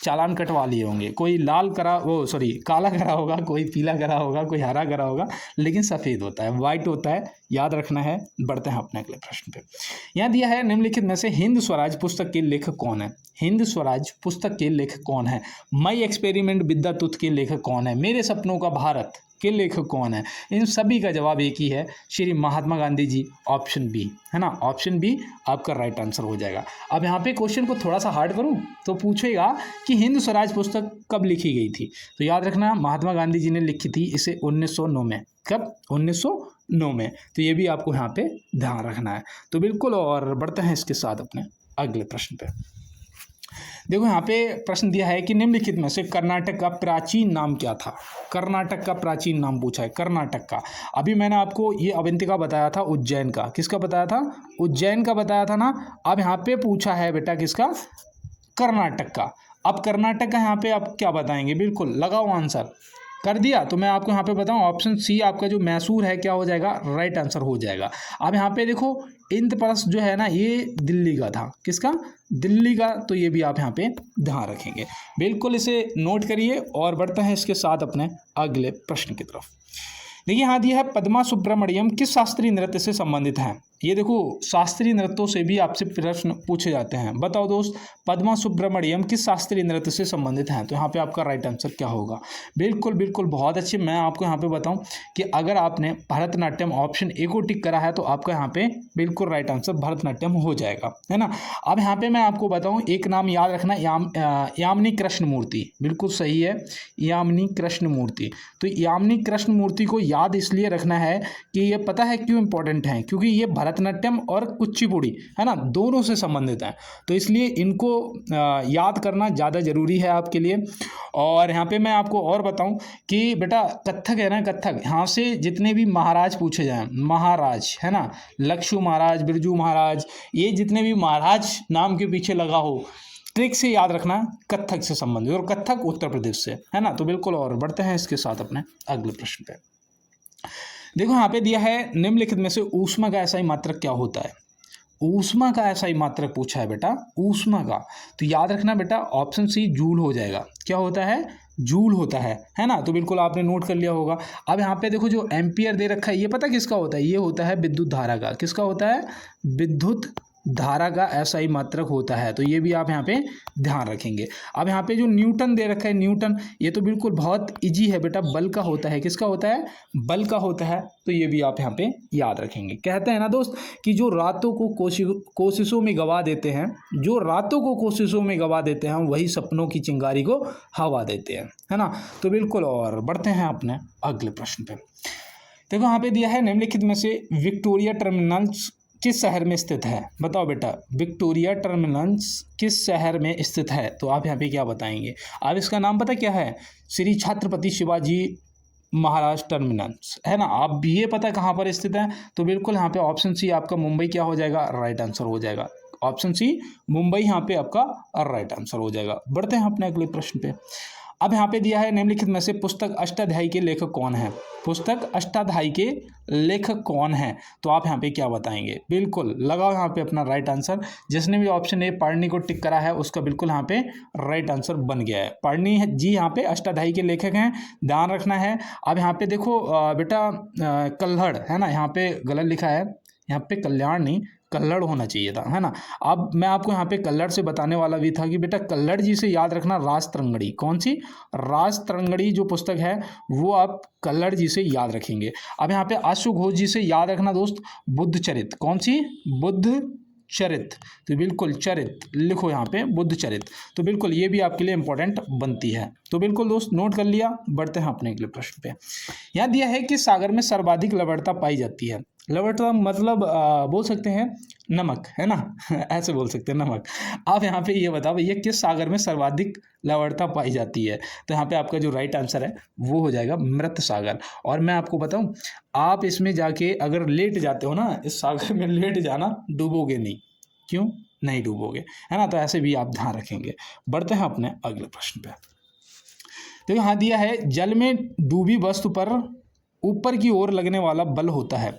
चालान कटवा लिए होंगे, कोई काला करा होगा, कोई पीला करा होगा, कोई हरा करा होगा, लेकिन सफ़ेद होता है, वाइट होता है, याद रखना है। बढ़ते हैं अपने अगले प्रश्न पे। यहाँ दिया है निम्नलिखित में से हिंद स्वराज पुस्तक के लेखक कौन है। हिंद स्वराज पुस्तक के लेखक कौन है। माई एक्सपेरिमेंट विद्या तुथ के लेखक कौन है। मेरे सपनों का भारत के लेखक कौन है। इन सभी का जवाब एक ही है, श्री महात्मा गांधी जी, ऑप्शन बी, है ना। ऑप्शन बी आपका राइट आंसर हो जाएगा। अब यहाँ पे क्वेश्चन को थोड़ा सा हार्ड करूँ तो पूछेगा कि हिंद स्वराज पुस्तक कब लिखी गई थी। तो याद रखना महात्मा गांधी जी ने लिखी थी इसे 1909 में। कब, 1909 में। तो ये भी आपको यहाँ पे ध्यान रखना है। तो बिल्कुल। और बढ़ते हैं इसके साथ अपने अगले प्रश्न पे। देखो यहाँ पे प्रश्न दिया है कि निम्नलिखित में से कर्नाटक का प्राचीन नाम क्या था। कर्नाटक का प्राचीन नाम पूछा है, कर्नाटक का। अभी मैंने आपको ये अवंतिका बताया था, उज्जैन का। किसका बताया था, उज्जैन का बताया था ना। अब यहाँ पे पूछा है बेटा किसका, कर्नाटक का। अब कर्नाटक का यहाँ पे आप क्या बताएंगे, बिल्कुल लगाओ आंसर। कर दिया तो मैं आपको यहाँ पे बताऊँ, ऑप्शन सी आपका जो मैसूर है क्या हो जाएगा, राइट आंसर हो जाएगा। अब यहाँ पे देखो इंद्रप्रस्थ जो है ना ये दिल्ली का था। किसका, दिल्ली का। तो ये भी आप यहाँ पे ध्यान रखेंगे, बिल्कुल इसे नोट करिए। और बढ़ते हैं इसके साथ अपने अगले प्रश्न की तरफ। देखिए यहाँ दिया है पद्मा सुब्रमण्यम किस शास्त्रीय नृत्य से संबंधित हैं। ये देखो शास्त्रीय नृत्यों से भी आपसे प्रश्न पूछे जाते हैं। बताओ दोस्त, पद्मा सुब्रमण्यम किस शास्त्रीय नृत्य से संबंधित हैं। तो यहाँ पे आपका राइट आंसर क्या होगा। बिल्कुल बिल्कुल बहुत अच्छे। मैं आपको यहाँ पे बताऊं कि अगर आपने भरतनाट्यम ऑप्शन ए को टिक करा है तो आपका यहाँ पे बिल्कुल राइट आंसर भरतनाट्यम हो जाएगा, है ना। अब यहाँ पे मैं आपको बताऊँ, एक नाम याद रखना, यामिनी कृष्णमूर्ति। बिल्कुल सही है, यामिनी कृष्णमूर्ति। तो यामिनी कृष्णमूर्ति को याद इसलिए रखना है कि ये पता है क्यों इंपॉर्टेंट है, क्योंकि ये भरतनाट्यम और कुचिपुड़ी, है ना, दोनों से संबंधित हैं। तो इसलिए इनको याद करना ज़्यादा ज़रूरी है आपके लिए। और यहाँ पे मैं आपको और बताऊं कि बेटा कथक है ना, कथक, यहाँ से जितने भी महाराज पूछे जाएं, महाराज, है ना, लक्ष्मण महाराज, बिरजू महाराज, ये जितने भी महाराज नाम के पीछे लगा हो, ट्रिक से याद रखना कथक से संबंधित, और कथक उत्तर प्रदेश से, है ना। तो बिल्कुल, और बढ़ते हैं इसके साथ अपने अगले प्रश्न पे। देखो यहाँ पे दिया है निम्नलिखित में से ऊष्मा का ऐसा ही मात्रक क्या होता है। ऊष्मा का ऐसा ही मात्रक पूछा है बेटा, ऊष्मा का। तो याद रखना बेटा, ऑप्शन सी जूल हो जाएगा। क्या होता है, जूल होता है ना। तो बिल्कुल आपने नोट कर लिया होगा। अब यहाँ पे देखो जो एम्पियर दे रखा है, ये पता किसका होता है, ये होता है विद्युत धारा का। किसका होता है, विद्युत धारा का ऐसा ही मात्रक होता है। तो ये भी आप यहाँ पे ध्यान रखेंगे। अब यहाँ पे जो न्यूटन दे रखा है, न्यूटन, ये तो बिल्कुल बहुत इजी है बेटा, बल का होता है। किसका होता है, बल का होता है। तो ये भी आप यहाँ पे याद रखेंगे। कहते हैं ना दोस्त कि जो रातों को कोशिशों में गवा देते हैं, जो रातों को कोशिशों में गवा देते हैं, वही सपनों की चिंगारी को हवा देते हैं, है ना। तो बिल्कुल, और बढ़ते हैं अपने अगले प्रश्न पे। देखो यहाँ पे दिया है निम्नलिखित में से विक्टोरिया टर्मिनस किस शहर में स्थित है। बताओ बेटा, विक्टोरिया टर्मिनस किस शहर में स्थित है। तो आप यहाँ पे क्या बताएंगे। अब इसका नाम पता क्या है, श्री छत्रपति शिवाजी महाराज टर्मिनस, है ना। आप ये पता कहाँ पर स्थित है। तो बिल्कुल यहाँ पे ऑप्शन सी आपका मुंबई क्या हो जाएगा, राइट आंसर हो जाएगा। ऑप्शन सी मुंबई यहाँ पे आपका राइट आंसर हो जाएगा। बढ़ते हैं अपने अगले प्रश्न पे। अब यहाँ पे दिया है निम्नलिखित में से पुस्तक अष्टाध्यायी के लेखक कौन है। पुस्तक अष्टाध्यायी के लेखक कौन है। तो आप यहाँ पे क्या बताएंगे। बिल्कुल लगाओ यहाँ पे अपना राइट आंसर। जिसने भी ऑप्शन ए पाणिनि को टिक करा है उसका बिल्कुल यहाँ पे राइट आंसर बन गया है। पाणिनि जी यहाँ पे अष्टाध्यायी के लेखक हैं, ध्यान रखना है। अब यहाँ पे देखो बेटा कल्हड़, है ना, यहाँ पे गलत लिखा है, यहाँ पे कल्याण नहीं, कल्लड़ होना चाहिए था, है ना। अब मैं आपको यहाँ पे कल्लड़ से बताने वाला भी था कि बेटा कल्लड़ जी से याद रखना राज तरंगड़ी। कौन सी, राज तरंगड़ी जो पुस्तक है वो आप कल्लड़ जी से याद रखेंगे। अब यहाँ पे आशु घोष जी से याद रखना दोस्त बुद्ध चरित। कौन सी, बुद्ध चरित। तो बिल्कुल चरित लिखो यहाँ पे, बुद्ध चरित। तो बिल्कुल ये भी आपके लिए इंपॉर्टेंट बनती है। तो बिल्कुल दोस्त नोट कर लिया। बढ़ते हैं अपने अगले प्रश्न पे। यहाँ दिया है कि सागर में सर्वाधिक लवणता पाई जाती है। लवणता मतलब बोल सकते हैं नमक, है ना ऐसे बोल सकते हैं नमक। आप यहाँ पे ये बताओ भैया किस सागर में सर्वाधिक लवणता पाई जाती है। तो यहाँ पे आपका जो राइट आंसर है वो हो जाएगा मृत सागर। और मैं आपको बताऊँ, आप इसमें जाके अगर लेट जाते हो ना, इस सागर में लेट जाना, डूबोगे नहीं। क्यों नहीं डूबोगे, है ना। तो ऐसे भी आप ध्यान रखेंगे। बढ़ते हैं अपने अगले प्रश्न पे। तो यहाँ दिया है जल में डूबी वस्तु पर ऊपर की ओर लगने वाला बल होता है।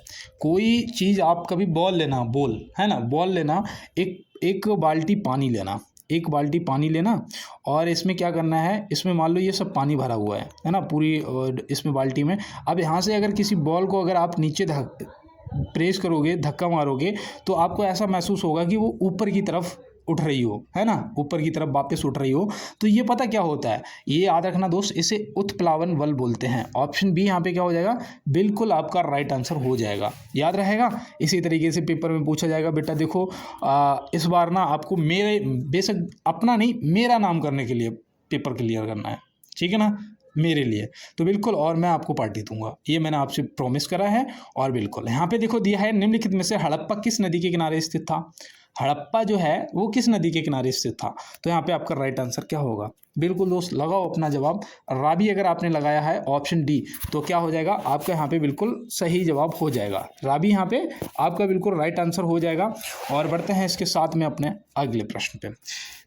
कोई चीज़ आप कभी बॉल लेना, बॉल, है ना, बॉल लेना, एक बाल्टी पानी लेना, एक बाल्टी पानी लेना, और इसमें क्या करना है, इसमें मान लो ये सब पानी भरा हुआ है ना, पूरी इसमें बाल्टी में। अब यहाँ से अगर किसी बॉल को अगर आप नीचे प्रेस करोगे, धक्का मारोगे, तो आपको ऐसा महसूस होगा कि वो ऊपर की तरफ उठ रही हो, है ना, ऊपर की तरफ वापस उठ रही हो। तो ये पता क्या होता है, ये याद रखना दोस्त, इसे उत्प्लावन बल बोलते हैं। ऑप्शन बी यहाँ पे क्या हो जाएगा, बिल्कुल आपका राइट आंसर हो जाएगा। याद रहेगा। इसी तरीके से पेपर में पूछा जाएगा बेटा देखो इस बार ना आपको मेरे, बेशक अपना नहीं, मेरा नाम करने के लिए पेपर क्लियर करना है, ठीक है ना, मेरे लिए। तो बिल्कुल, और मैं आपको पार्टी दूंगा, ये मैंने आपसे प्रॉमिस करा है। और बिल्कुल यहाँ पे देखो दिया है निम्नलिखित में से हड़प्पा किस नदी के किनारे स्थित था। हड़प्पा जो है वो किस नदी के किनारे स्थित था। तो यहाँ पे आपका राइट आंसर क्या होगा। बिल्कुल दोस्त लगाओ अपना जवाब। राबी अगर आपने लगाया है ऑप्शन डी, तो क्या हो जाएगा आपका यहाँ पे बिल्कुल सही जवाब हो जाएगा। राबी यहाँ पे आपका बिल्कुल राइट आंसर हो जाएगा। और बढ़ते हैं इसके साथ में अपने अगले प्रश्न पे।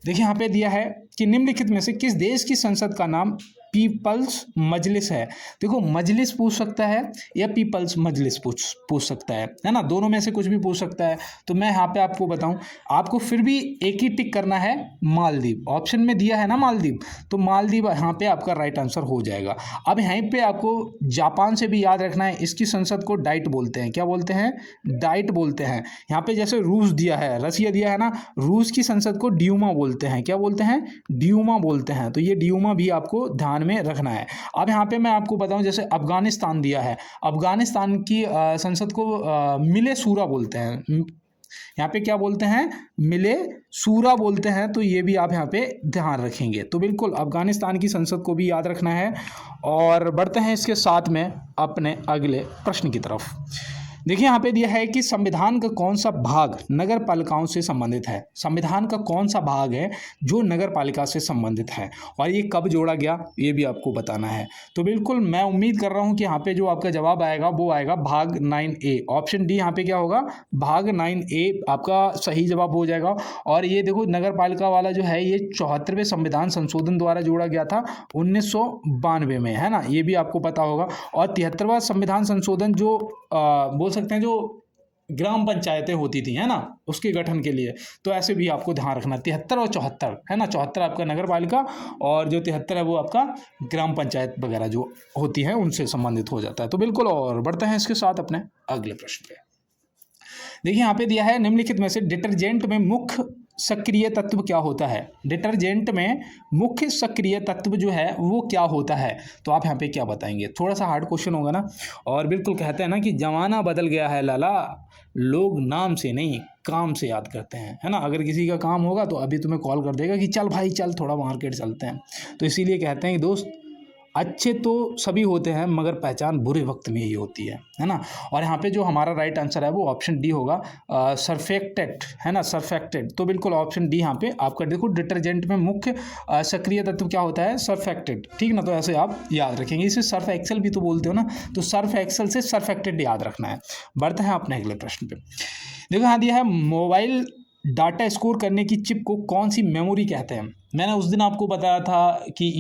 देखिए यहाँ पे दिया है कि निम्नलिखित में से किस देश की संसद का नाम पीपल्स मजलिस है। देखो मजलिस पूछ सकता है या पीपल्स मजलिस पूछ सकता है ना, दोनों में से कुछ भी पूछ सकता है। तो मैं यहाँ पे आपको बताऊं, आपको फिर भी एक ही टिक करना है, मालदीव। ऑप्शन में दिया है ना मालदीव, तो मालदीव यहाँ पे आपका राइट आंसर हो जाएगा। अब यहीं पे आपको जापान से भी याद रखना है, इसकी संसद को डाइट बोलते हैं। क्या बोलते हैं? डाइट बोलते हैं। यहाँ पे जैसे रूस दिया है, रसिया दिया है ना, रूस की संसद को ड्यूमा बोलते हैं। क्या बोलते हैं? ड्यूमा बोलते हैं। तो ये ड्यूमा भी आपको ध्यान में रखना है। अब यहाँ पे मैं आपको बताऊं, जैसे अफगानिस्तान दिया है, अफगानिस्तान की संसद को मिले सूरा बोलते हैं। यहाँ पे क्या बोलते हैं? मिले सूरा बोलते हैं। तो ये भी आप यहाँ पे ध्यान रखेंगे। तो बिल्कुल अफगानिस्तान की संसद को भी याद रखना है। और बढ़ते हैं इसके साथ में अपने अगले प्रश्न की तरफ। देखिए यहाँ पे दिया है कि संविधान का कौन सा भाग नगर पालिकाओं से संबंधित है। संविधान का कौन सा भाग है जो नगर पालिका से संबंधित है और ये कब जोड़ा गया, ये भी आपको बताना है। तो बिल्कुल मैं उम्मीद कर रहा हूँ कि यहाँ पे जो आपका जवाब आएगा वो आएगा भाग 9A। ऑप्शन डी यहाँ पे क्या होगा? भाग 9A आपका सही जवाब हो जाएगा। और ये देखो नगर पालिका वाला जो है ये 74वें संविधान संशोधन द्वारा जोड़ा गया था 1992 में, है ना, ये भी आपको पता होगा। और 73वां संविधान संशोधन जो बोल सकते हैं जो ग्राम पंचायतें होती थी, है ना, उसके गठन के लिए। तो ऐसे भी आपको ध्यान रखना, 73 और 74, है ना, 74 आपका नगर पालिका और जो 73 है वो आपका ग्राम पंचायत वगैरह जो होती है उनसे संबंधित हो जाता है। तो बिल्कुल, और बढ़ते हैं इसके साथ अपने अगले प्रश्न पे। देखिए यहाँ पे दिया है निम्नलिखित में से डिटर्जेंट में मुख्य सक्रिय तत्व क्या होता है। डिटर्जेंट में मुख्य सक्रिय तत्व जो है वो क्या होता है, तो आप यहाँ पे क्या बताएंगे? थोड़ा सा हार्ड क्वेश्चन होगा ना। और बिल्कुल कहते हैं ना कि जमाना बदल गया है लाला, लोग नाम से नहीं काम से याद करते हैं, है ना। अगर किसी का काम होगा तो अभी तुम्हें कॉल कर देगा कि चल भाई चल थोड़ा मार्केट चलते हैं। तो इसीलिए कहते हैं कि दोस्त अच्छे तो सभी होते हैं मगर पहचान बुरे वक्त में ही होती है ना। और यहाँ पे जो हमारा राइट आंसर है वो ऑप्शन डी होगा, सरफेक्टेड, है ना, सरफेक्टेड। तो बिल्कुल ऑप्शन डी यहाँ पे आपका देखो, डिटर्जेंट में मुख्य सक्रिय तत्व क्या होता है? सरफेक्टेड, ठीक ना। तो ऐसे आप याद रखेंगे। इसे सर्फ एक्सेल भी तो बोलते हो ना, तो सर्फ एक्सेल से सरफेक्टेड याद रखना है। बढ़ते हैं अपने अगले प्रश्न पे। देखो यहाँ दिया है मोबाइल डाटा स्टोर करने की चिप को कौन सी मेमोरी कहते हैं। मैंने उस दिन आपको बताया था कि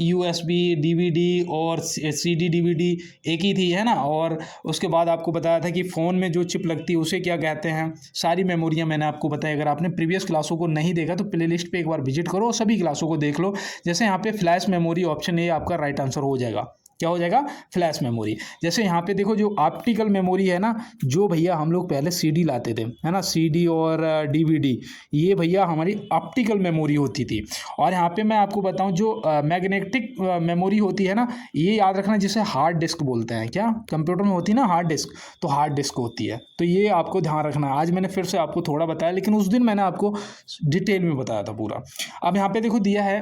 USB, DVD और CD DVD एक ही थी, है ना। और उसके बाद आपको बताया था कि फ़ोन में जो चिप लगती है उसे क्या कहते हैं। सारी मेमोरियां मैंने आपको बताया। अगर आपने प्रीवियस क्लासों को नहीं देखा तो प्लेलिस्ट पे एक बार विजिट करो और सभी क्लासों को देख लो। जैसे यहाँ पे फ्लैश मेमोरी, ऑप्शन ए आपका राइट आंसर हो जाएगा। क्या हो जाएगा? Flash memory. जैसे यहाँ पे देखो जो ऑप्टिकल मेमोरी है ना, जो भैया हम लोग पहले CD लाते थे, है ना, CD और DVD, ये भैया हमारी ऑप्टिकल मेमोरी होती थी। और यहाँ पे मैं आपको बताऊँ जो मैग्नेटिक मेमोरी होती है ना, ये याद रखना, जिसे हार्ड डिस्क बोलते हैं। क्या कंप्यूटर में होती है ना हार्ड डिस्क, तो हार्ड डिस्क होती है। तो ये आपको ध्यान रखना है। आज मैंने फिर से आपको थोड़ा बताया, लेकिन उस दिन मैंने आपको डिटेल में बताया था पूरा। अब यहाँ पे देखो दिया है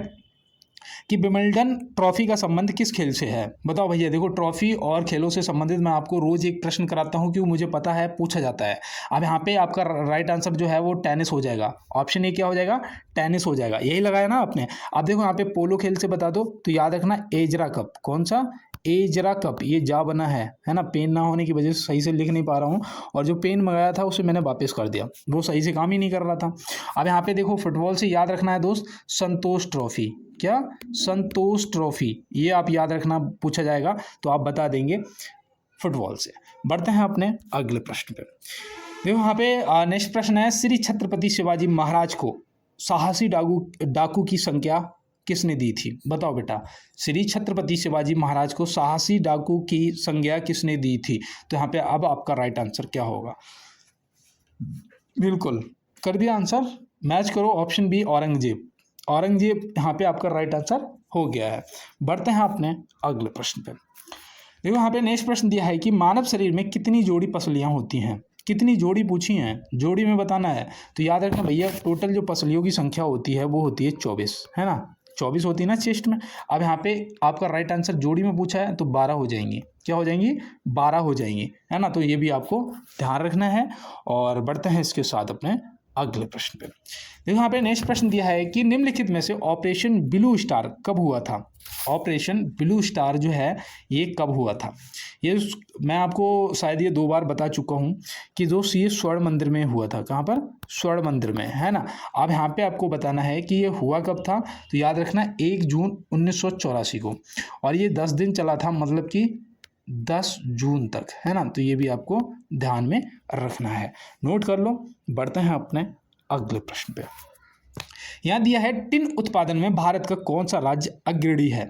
कि विंबलडन ट्रॉफी का संबंध किस खेल से है। बताओ भैया। देखो ट्रॉफी और खेलों से संबंधित मैं आपको रोज एक प्रश्न कराता हूँ, क्यों? मुझे पता है पूछा जाता है। अब यहाँ पे आपका राइट आंसर जो है वो टेनिस हो जाएगा। ऑप्शन ए क्या हो जाएगा? टेनिस हो जाएगा। यही लगाया ना आपने। अब देखो यहाँ पे पोलो खेल से बता दो तो याद रखना एजरा कप। कौन सा? Ezra cup. ये जा बना है ना, पेन ना होने की वजह से सही से लिख नहीं पा रहा हूँ। और जो पेन मंगाया था उसे मैंने वापस कर दिया, वो सही से काम ही नहीं कर रहा था। अब यहाँ पे देखो फुटबॉल से याद रखना है दोस्त, संतोष ट्रॉफी। क्या? संतोष ट्रॉफी। ये आप याद रखना, पूछा जाएगा तो आप बता देंगे फुटबॉल से। बढ़ते हैं अपने अगले प्रश्न पे। देखो यहाँ पे नेक्स्ट प्रश्न है, श्री छत्रपति शिवाजी महाराज को साहसी डाकू की संख्या किसने दी थी? बताओ बेटा। श्री छत्रपति शिवाजी महाराज को साहसी डाकू की संज्ञा किसने दी थी? तो यहाँ पे अब आपका राइट आंसर क्या होगा? बिल्कुल कर दिया आंसर, मैच करो। Option B Aurangzeb. औरंगजेब यहाँ पे आपका राइट आंसर हो गया है। बढ़ते हैं अपने अगले प्रश्न पे। देखो यहाँ पे नेक्स्ट प्रश्न दिया है कि मानव शरीर में कितनी जोड़ी पसलियाँ होती हैं। कितनी जोड़ी पूछी हैं, जोड़ी में बताना है। तो याद रखना भैया, टोटल जो पसलियों की संख्या होती है वो होती है 24, है ना। 24 होती है ना चेस्ट में। अब यहाँ पे आपका राइट आंसर जोड़ी में पूछा है तो 12 हो जाएंगी। क्या हो जाएंगी? 12 हो जाएंगी, है ना। तो ये भी आपको ध्यान रखना है। और बढ़ते हैं इसके साथ अपने अगले प्रश्न पे। देखो यहाँ पे नेक्स्ट प्रश्न दिया है कि निम्नलिखित में से ऑपरेशन ब्लू स्टार कब हुआ था। ऑपरेशन ब्लू स्टार जो है ये कब हुआ था। ये मैं आपको शायद ये 2 बार बता चुका हूँ कि दोस्त ये स्वर्ण मंदिर में हुआ था। कहाँ पर? स्वर्ण मंदिर में, है ना। अब यहाँ पे आपको बताना है कि ये हुआ कब था। तो याद रखना 1 जून 1984 को, और ये 10 दिन चला था, मतलब कि 10 जून तक, है ना। तो ये भी आपको ध्यान में रखना है, नोट कर लो। बढ़ते हैं अपने अगले प्रश्न पे। यहाँ दिया है टिन उत्पादन में भारत का कौन सा राज्य अग्रणी है।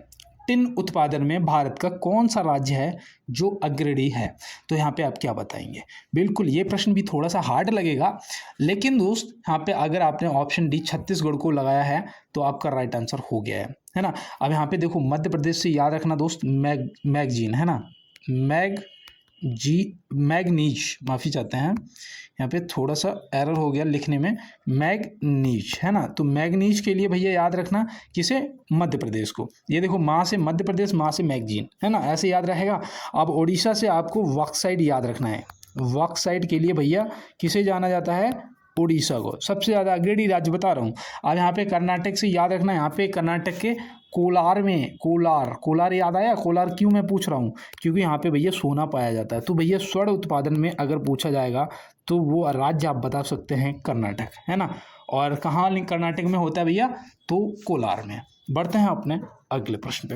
टिन उत्पादन में भारत का कौन सा राज्य है जो अग्रणी है। तो यहाँ पे आप क्या बताएंगे। बिल्कुल ये प्रश्न भी थोड़ा सा हार्ड लगेगा, लेकिन दोस्त यहाँ पे अगर आपने ऑप्शन डी छत्तीसगढ़ को लगाया है तो आपका राइट आंसर हो गया है ना। अब यहाँ पे देखो मध्य प्रदेश से याद रखना दोस्त, मैगजीन, है ना, मैग्नीज, माफ़ी चाहते हैं, यहाँ पे थोड़ा सा एरर हो गया लिखने में, मैग्नीज, है ना। तो मैग्नीज के लिए भैया याद रखना किसे, मध्य प्रदेश को। ये देखो माँ से मध्य प्रदेश, माँ से मैगजीन, है ना, ऐसे याद रहेगा। अब उड़ीसा से आपको बॉक्साइट याद रखना है। बॉक्साइट के लिए भैया किसे जाना जाता है, उड़ीसा को, सबसे ज़्यादा अग्रणी राज्य बता रहा हूँ। अब यहाँ पे कर्नाटक से याद रखना, यहाँ पे कर्नाटक के कोलार में, कोलार याद आया। कोलार क्यों मैं पूछ रहा हूँ, क्योंकि यहाँ पे भैया सोना पाया जाता है। तो भैया स्वर्ण उत्पादन में अगर पूछा जाएगा तो वो राज्य आप बता सकते हैं कर्नाटक, है ना। और कहाँ कर्नाटक में होता है भैया, तो कोलार में। बढ़ते हैं अपने अगले प्रश्न पे।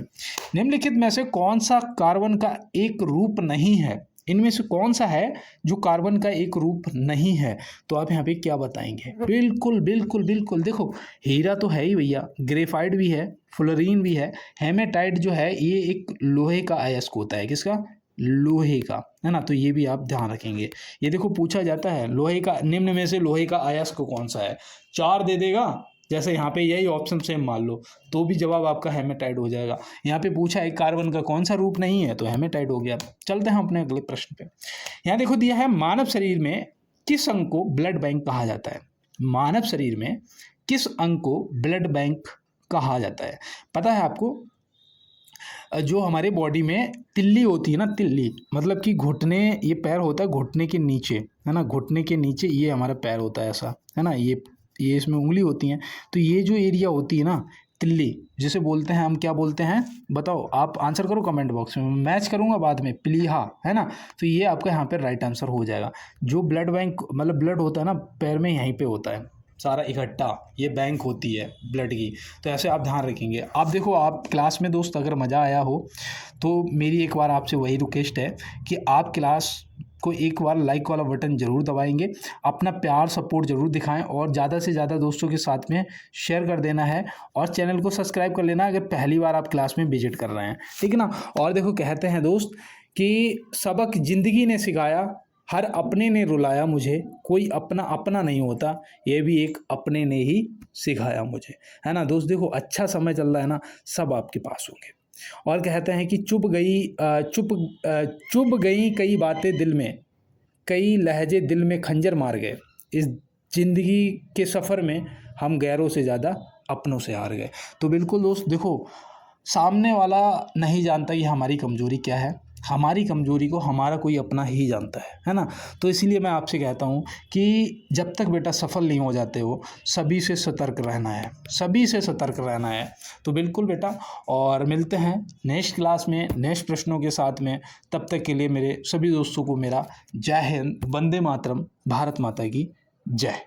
निम्नलिखित में से कौन सा कार्बन का एक रूप नहीं है। इनमें से कौन सा है जो कार्बन का एक रूप नहीं है। तो आप यहाँ पे क्या बताएंगे। बिल्कुल बिल्कुल बिल्कुल, देखो हीरा तो है ही भैया, ग्रेफाइट भी है, फ्लोरीन भी है, हेमेटाइट जो है ये एक लोहे का अयस्क होता है। किसका? लोहे का, है ना। तो ये भी आप ध्यान रखेंगे। ये देखो पूछा जाता है लोहे का, निम्न में से लोहे का अयस्क कौन सा है, 4 दे देगा। जैसे यहाँ पे यही ऑप्शन सेम मान लो तो भी जवाब आपका हेमेटाइट हो जाएगा। यहाँ पे पूछा है कार्बन का कौन सा रूप नहीं है, तो हेमेटाइट हो गया। चलते हैं अपने अगले प्रश्न पे। यहाँ देखो दिया है मानव शरीर में किस अंग को ब्लड बैंक कहा जाता है। मानव शरीर में किस अंग को ब्लड बैंक कहा जाता है। पता है आपको, जो हमारे बॉडी में तिल्ली होती है ना, तिल्ली मतलब कि घुटने, ये पैर होता है घुटने के नीचे, है ना, घुटने के नीचे ये हमारा पैर होता है ऐसा, है ना। ये इसमें उंगली होती हैं। तो ये जो एरिया होती है ना तिल्ली, जिसे बोलते हैं हम, क्या बोलते हैं बताओ, आप आंसर करो कमेंट बॉक्स में, मैच करूंगा बाद में, प्लीहा, है ना। तो ये आपका यहाँ पे राइट आंसर हो जाएगा। जो ब्लड बैंक मतलब ब्लड होता है ना पैर में, यहीं पे होता है सारा इकट्ठा, ये बैंक होती है ब्लड की। तो ऐसे आप ध्यान रखेंगे। आप देखो, आप क्लास में दोस्त अगर मज़ा आया हो तो मेरी एक बार आपसे वही रिक्वेस्ट है कि आप क्लास को एक बार लाइक वाला बटन ज़रूर दबाएंगे, अपना प्यार सपोर्ट ज़रूर दिखाएं, और ज़्यादा से ज़्यादा दोस्तों के साथ में शेयर कर देना है, और चैनल को सब्सक्राइब कर लेना अगर पहली बार आप क्लास में विजिट कर रहे हैं, ठीक है ना। और देखो कहते हैं दोस्त कि सबक ज़िंदगी ने सिखाया, हर अपने ने रुलाया मुझे, कोई अपना अपना नहीं होता, ये भी एक अपने ने ही सिखाया मुझे, है ना। दोस्त देखो अच्छा समय चल रहा है ना, सब आपके पास होंगे। और कहते हैं कि चुप गई कई बातें दिल में, कई लहजे दिल में खंजर मार गए, इस जिंदगी के सफ़र में हम गैरों से ज़्यादा अपनों से हार गए। तो बिल्कुल दोस्त देखो, सामने वाला नहीं जानता कि हमारी कमज़ोरी क्या है, हमारी कमज़ोरी को हमारा कोई अपना ही जानता है ना। तो इसीलिए मैं आपसे कहता हूँ कि जब तक बेटा सफल नहीं हो जाते हो, सभी से सतर्क रहना है, सभी से सतर्क रहना है। तो बिल्कुल बेटा, और मिलते हैं नेक्स्ट क्लास में नेक्स्ट प्रश्नों के साथ में। तब तक के लिए मेरे सभी दोस्तों को मेरा जय हिंद, वंदे मातरम, भारत माता की जय।